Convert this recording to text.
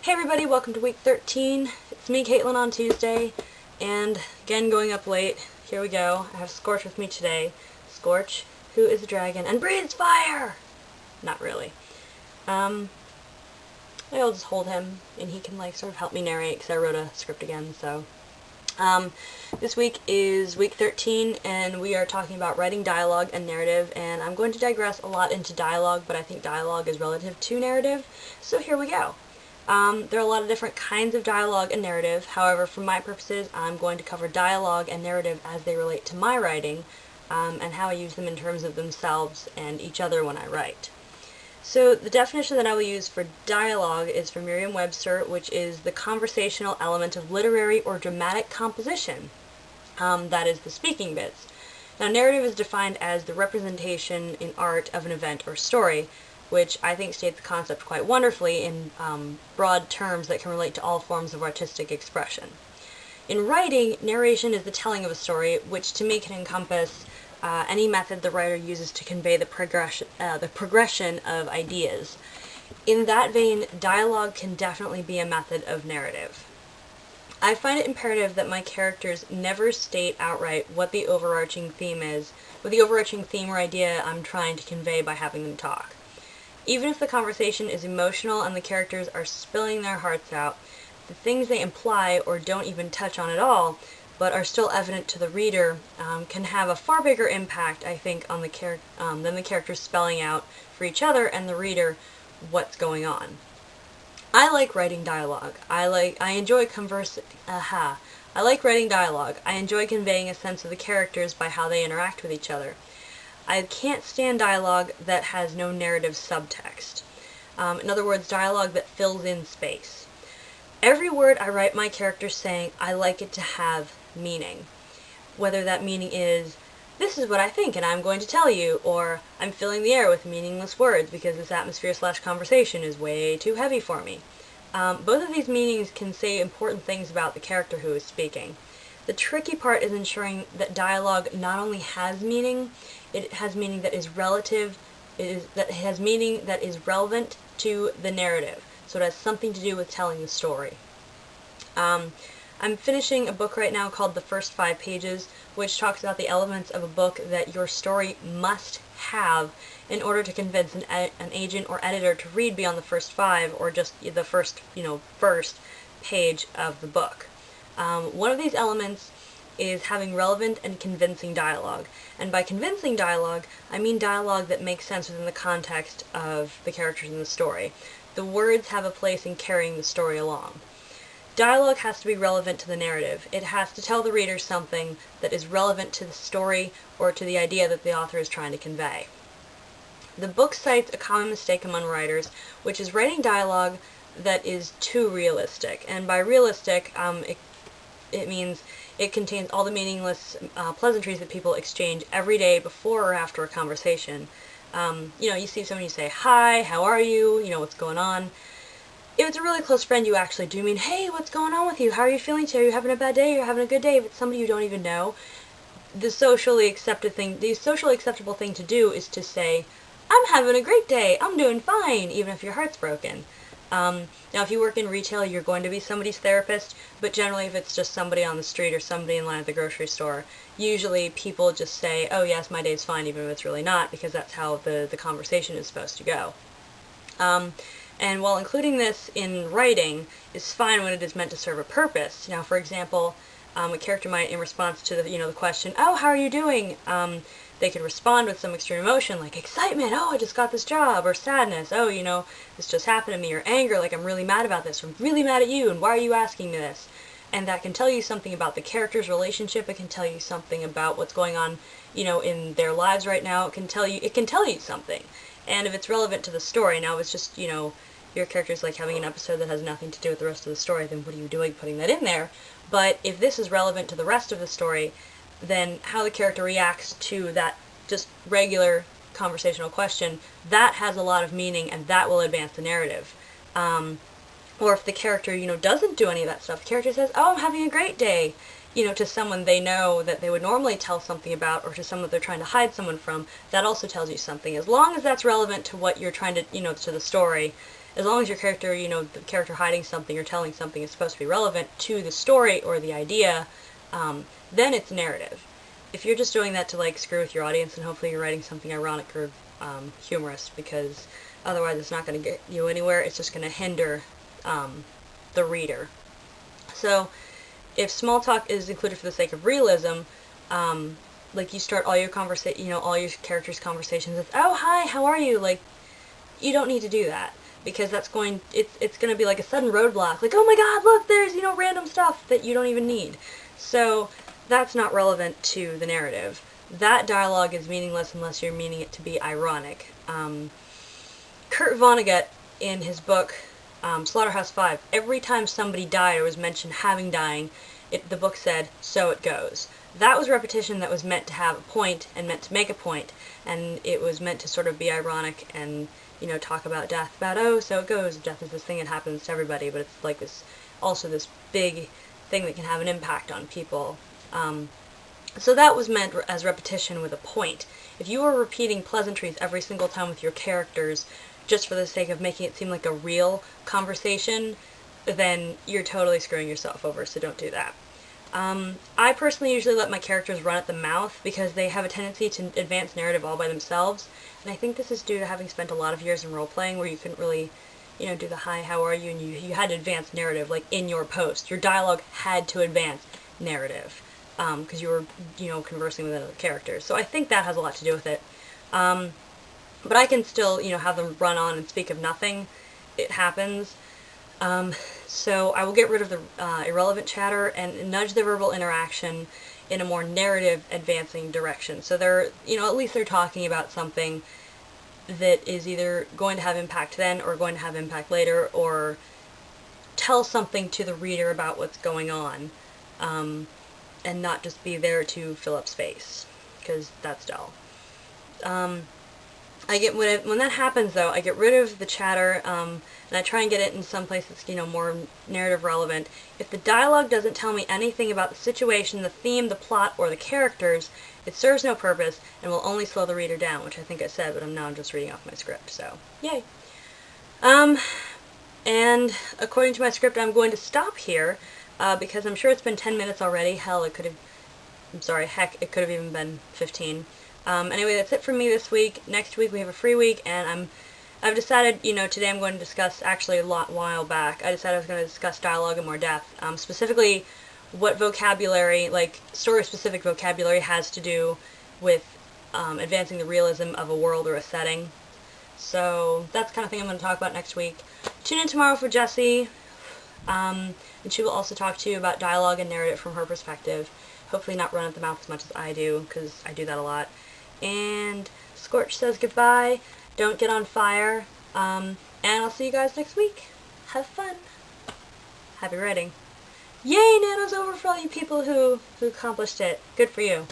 Hey everybody, welcome to week 13. It's me, Caitlin, on Tuesday, and again going up late. Here we go. I have Scorch with me today. Scorch, who is a dragon and breathes fire! Not really. I'll just hold him, and he can sort of help me narrate, because I wrote a script again, so. This week is week 13, and we are talking about writing dialogue and narrative, and I'm going to digress a lot into dialogue, but I think dialogue is relative to narrative, so here we go. There are a lot of different kinds of dialogue and narrative. However, for my purposes, I'm going to cover dialogue and narrative as they relate to my writing, and how I use them in terms of themselves and each other when I write. So the definition that I will use for dialogue is from Merriam-Webster, which is the conversational element of literary or dramatic composition. That is the speaking bits. Now, narrative is defined as the representation in art of an event or story, which I think states the concept quite wonderfully in broad terms that can relate to all forms of artistic expression. In writing, narration is the telling of a story, which to me can encompass any method the writer uses to convey the progression of ideas. In that vein, dialogue can definitely be a method of narrative. I find it imperative that my characters never state outright what the overarching theme is, what the overarching theme or idea I'm trying to convey by having them talk. Even if the conversation is emotional and the characters are spilling their hearts out, the things they imply or don't even touch on at all, but are still evident to the reader, can have a far bigger impact, I think, on than the characters spelling out for each other and the reader what's going on. I like writing dialogue. I like writing dialogue. I enjoy conveying a sense of the characters by how they interact with each other. I can't stand dialogue that has no narrative subtext. In other words, dialogue that fills in space. Every word I write my characters saying, I like it to have meaning. Whether that meaning is, this is what I think and I'm going to tell you, or I'm filling the air with meaningless words because this atmosphere/conversation is way too heavy for me. Both of these meanings can say important things about the character who is speaking. The tricky part is ensuring that dialogue not only has meaning, it has meaning that is relative, that has meaning that is relevant to the narrative, so it has something to do with telling the story. I'm finishing a book right now called The First 5 Pages, which talks about the elements of a book that your story must have in order to convince an agent or editor to read beyond the first 5 or just the first page of the book. One of these elements is having relevant and convincing dialogue. And by convincing dialogue, I mean dialogue that makes sense within the context of the characters in the story. The words have a place in carrying the story along. Dialogue has to be relevant to the narrative. It has to tell the reader something that is relevant to the story or to the idea that the author is trying to convey. The book cites a common mistake among writers, which is writing dialogue that is too realistic. And by realistic, it means it contains all the meaningless pleasantries that people exchange every day before or after a conversation. You see someone, you say, hi, how are you, what's going on. If it's a really close friend, you actually do mean, hey, what's going on with you? How are you feeling today? Are you having a bad day? Are you having a good day? If it's somebody you don't even know, the socially acceptable thing to do is to say, I'm having a great day. I'm doing fine, even if your heart's broken. Now, if you work in retail, you're going to be somebody's therapist, but generally if it's just somebody on the street or somebody in line at the grocery store, usually people just say, oh yes, my day's fine, even if it's really not, because that's how the conversation is supposed to go. And while including this in writing is fine when it is meant to serve a purpose. Now, for example, a character might, in response to the question, oh, how are you doing? They could respond with some extreme emotion, like excitement, oh, I just got this job, or sadness, oh, this just happened to me, or anger, like I'm really mad about this, or I'm really mad at you, and why are you asking me this? And that can tell you something about the character's relationship. It can tell you something about what's going on, in their lives right now. It can tell you something. And if it's relevant to the story, now if it's just, your character's like having an episode that has nothing to do with the rest of the story, then what are you doing putting that in there? But if this is relevant to the rest of the story, then how the character reacts to that just regular conversational question, that has a lot of meaning and that will advance the narrative. Or if the character, doesn't do any of that stuff, the character says, oh, I'm having a great day, to someone they know that they would normally tell something about, or to someone they're trying to hide someone from, that also tells you something. As long as that's relevant to what you're trying to, to the story, as long as your character, the character hiding something or telling something is supposed to be relevant to the story or the idea, then it's narrative. If you're just doing that to, like, screw with your audience, and hopefully you're writing something ironic or humorous, because otherwise it's not going to get you anywhere. It's just going to hinder the reader. So if small talk is included for the sake of realism, like, you start all your all your characters' conversations with, "Oh, hi, how are you?" Like, you don't need to do that, because that's it's going to be like a sudden roadblock. Like, "Oh my god, look, there's, random stuff that you don't even need." So that's not relevant to the narrative. That dialogue is meaningless unless you're meaning it to be ironic. Kurt Vonnegut, in his book Slaughterhouse-Five, every time somebody died or was mentioned having dying, the book said, "So it goes." That was repetition that was meant to have a point and meant to make a point, and it was meant to sort of be ironic and, talk about death, about, oh, so it goes. Death is this thing that happens to everybody, but it's like this big thing that can have an impact on people. So that was meant as repetition with a point. If you were repeating pleasantries every single time with your characters just for the sake of making it seem like a real conversation, then you're totally screwing yourself over, so don't do that. I personally usually let my characters run at the mouth because they have a tendency to advance narrative all by themselves, and I think this is due to having spent a lot of years in role-playing where you couldn't really, do the "hi, how are you," and you had to advance narrative, like, in your post. Your dialogue had to advance narrative, because you were, conversing with other characters. So I think that has a lot to do with it. But I can still, have them run on and speak of nothing. It happens. So I will get rid of the irrelevant chatter and nudge the verbal interaction in a more narrative advancing direction. So they're, at least they're talking about something that is either going to have impact then or going to have impact later, or tell something to the reader about what's going on, and not just be there to fill up space, because that's dull. When that happens, though, I get rid of the chatter, and I try and get it in some place that's, more narrative relevant. If the dialogue doesn't tell me anything about the situation, the theme, the plot, or the characters, it serves no purpose and will only slow the reader down, which I think I said, but I'm now just reading off my script, so yay. And according to my script, I'm going to stop here, because I'm sure it's been 10 minutes already. Hell, it could have even been 15. Anyway, that's it for me this week. Next week we have a free week, and I've decided, today I'm going to discuss, actually a while back, I decided I was going to discuss dialogue in more depth, specifically what vocabulary, like story-specific vocabulary, has to do with advancing the realism of a world or a setting. So that's the kind of thing I'm going to talk about next week. Tune in tomorrow for Jessie, and she will also talk to you about dialogue and narrative from her perspective. Hopefully not run at the mouth as much as I do, because I do that a lot. And Scorch says goodbye. Don't get on fire. And I'll see you guys next week. Have fun. Happy writing. Yay, Nano's over for all you people who accomplished it. Good for you.